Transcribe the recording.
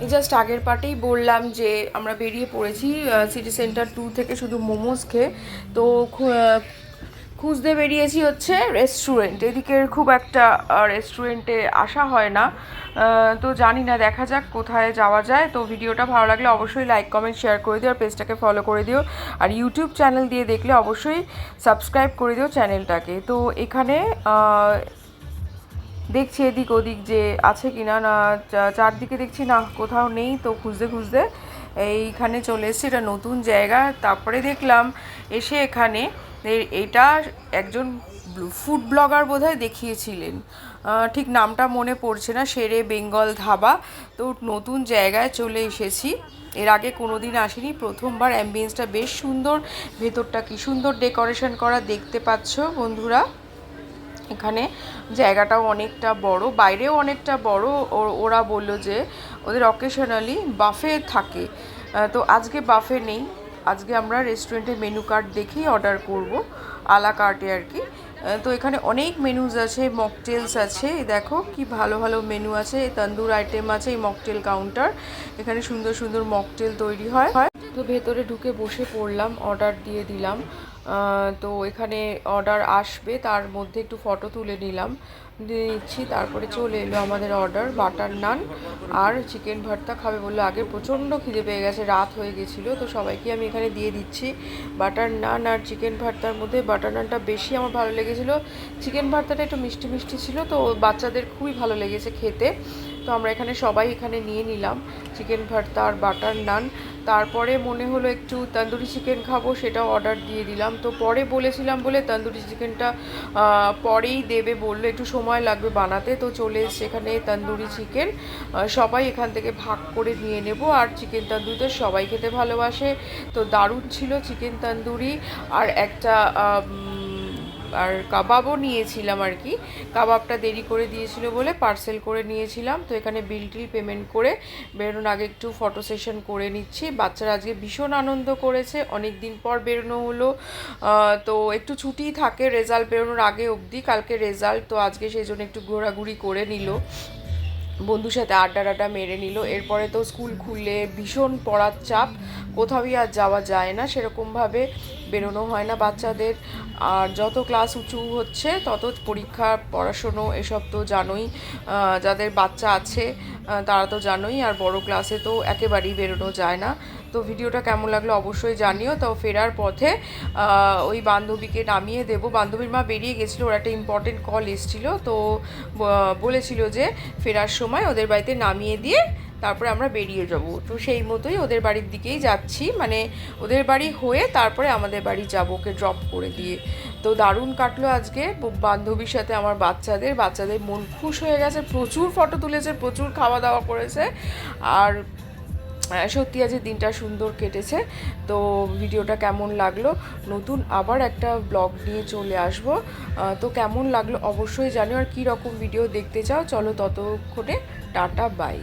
Just আগের পার্টেই বললাম যে আমরা বেরিয়ে পড়েছি সিটি সেন্টার 2 থেকে শুধু মোমোস খেয়ে। তো খুঁজতে বেরিয়েছি হচ্ছে রেস্টুরেন্ট। এদিকের খুব একটা রেস্টুরেন্টে আসা হয় না, তো জানি না, দেখা যাক কোথায় যাওয়া যায়। তো ভিডিওটা ভালো লাগলে অবশ্যই লাইক কমেন্ট শেয়ার করে দিও, আর পেজটাকে ফলো করে দিও, আর ইউটিউব চ্যানেল দিয়ে দেখলে অবশ্যই সাবস্ক্রাইব করে দিও চ্যানেলটাকে। তো এখানে দেখছি এদিক ওদিক যে আছে কিনা, না চারদিকে দেখছি না, কোথাও নেই। তো খুঁজতে খুঁজতে এইখানে চলে এসেছি, এটা নতুন জায়গা। তারপরে দেখলাম এসে এখানে এটা একজন ফুড ব্লগার বোধহয় দেখিয়েছিলেন, ঠিক নামটা মনে পড়ছে না, শেরে বেঙ্গল ধাবা। তো নতুন জায়গায় চলে এসেছি, এর আগে কোনো দিন আসিনি, প্রথমবার। অ্যাম্বিয়েন্সটা বেশ সুন্দর, ভেতরটা কি সুন্দর ডেকোরেশন করা দেখতে পাচ্ছ বন্ধুরা। এখানে জায়গাটাও অনেকটা বড়, বাইরেও অনেকটা বড়। ওরা বললো যে ওদের অকেশনালি বাফে থাকে, তো আজকে বাফে নেই, আজকে আমরা রেস্টুরেন্টের মেনু কার্ড দেখেই অর্ডার করব, আলা কার্টে আর কি। তো এখানে অনেক মেনুজ আছে, মকটেলস আছে, দেখো কি ভালো ভালো মেনু আছে, তন্দুর আইটেম আছে, এই মকটেল কাউন্টার, এখানে সুন্দর সুন্দর মকটেল তৈরি হয়। তো ভেতরে ঢুকে বসে পড়লাম, অর্ডার দিয়ে দিলাম। তো এখানে অর্ডার আসবে, তার মধ্যে একটু ফটো তুলে নিলাম, দিয়ে নিচ্ছি। তারপরে চলে এলো আমাদের অর্ডার, বাটার নান আর চিকেন ভর্তা খাবে বললো। আগে প্রচণ্ড খিদে পেয়ে গেছে, রাত হয়ে গেছিলো, তো সবাইকে আমি এখানে দিয়ে দিচ্ছি বাটার নান আর চিকেন ভর্তার মধ্যে বাটার নানটা বেশি আমার ভালো লেগেছিলো, চিকেন ভর্তাটা একটু মিষ্টি মিষ্টি ছিল, তো বাচ্চাদের খুবই ভালো লেগেছে খেতে। তো আমরা এখানে সবাই এখানে নিয়ে নিলাম চিকেন ভর্তা আর বাটার নান। তারপরে মনে হলো একটু তন্দুরি চিকেন খাবো, সেটাও অর্ডার দিয়ে দিলাম। তো পরে বলেছিলাম বলে তন্দুরি চিকেনটা পরেই দেবে বললো, একটু সময় লাগবে বানাতে। তো চলে এসছে এখানে তন্দুরি চিকেন, সবাই এখান থেকে ভাগ করে নিয়ে নেব। আর চিকেন তন্দুরি তো সবাই খেতে ভালোবাসে, তো দারুণ ছিল চিকেন তন্দুরি। আর একটা আর কাবাবও নিয়েছিলাম আর কি, কাবাবটা দেরি করে দিয়েছিল বলে পার্সেল করে নিয়েছিলাম। তো এখানে বিল টিল পেমেন্ট করে বেরোনোর আগে একটু ফটো সেশন করে নিচ্ছি। বাচ্চারা আজকে ভীষণ আনন্দ করেছে, অনেক দিন পর বেরোনো হলো, তো একটু ছুটি থাকে রেজাল্ট বেরোনোর আগে অবধি, কালকে রেজাল্ট, তো আজকে সেই জন্য একটু ঘোরাঘুরি করে নিল, বন্ধুর সাথে আড্ডা মেরে নিল। এরপরে তো স্কুল খুললে ভীষণ পড়ার চাপ, কোথাওই আর যাওয়া যায় না, সেরকমভাবে বেরোনো হয় না বাচ্চাদের। আর যত ক্লাস উঁচু হচ্ছে তত পরীক্ষা পড়াশুনো এসব তো জানোই, যাদের বাচ্চা আছে তারা তো জানোই, আর বড় ক্লাসে তো একেবারেই বেরোনো যায় না। তো ভিডিওটা কেমন লাগলো অবশ্যই জানিও। তো ফেরার পথে ওই বান্ধবীকে নামিয়ে দেবো, বান্ধবীর মা বেরিয়ে গেছিলো, ওর একটা ইম্পর্টেন্ট কল এসেছিলো, তো বলেছিল যে ফেরার সময় ওদের বাড়িতে নামিয়ে দিয়ে তারপরে আমরা বেরিয়ে যাব। তো সেই মতোই ওদের বাড়ির দিকেই যাচ্ছি, মানে ওদের বাড়ি হয়ে তারপরে আমাদের বাড়ি যাব, ওকে ড্রপ করে দিয়ে। তো দারুণ কাটলো আজকে বান্ধবীর সাথে আমার বাচ্চাদের মন খুশ হয়ে গেছে, প্রচুর ফটো তুলেছে, প্রচুর খাওয়া দাওয়া করেছে, আর সত্যি আজ দিনটা সুন্দর কেটেছে। তো ভিডিওটা কেমন লাগলো, নতুন আবার একটা ব্লগ নিয়ে চলে আসব, তো কেমন লাগলো অবশ্যই জানিও, আর কী রকম ভিডিও দেখতে চাও। চলো ততক্ষণে টাটা বাই।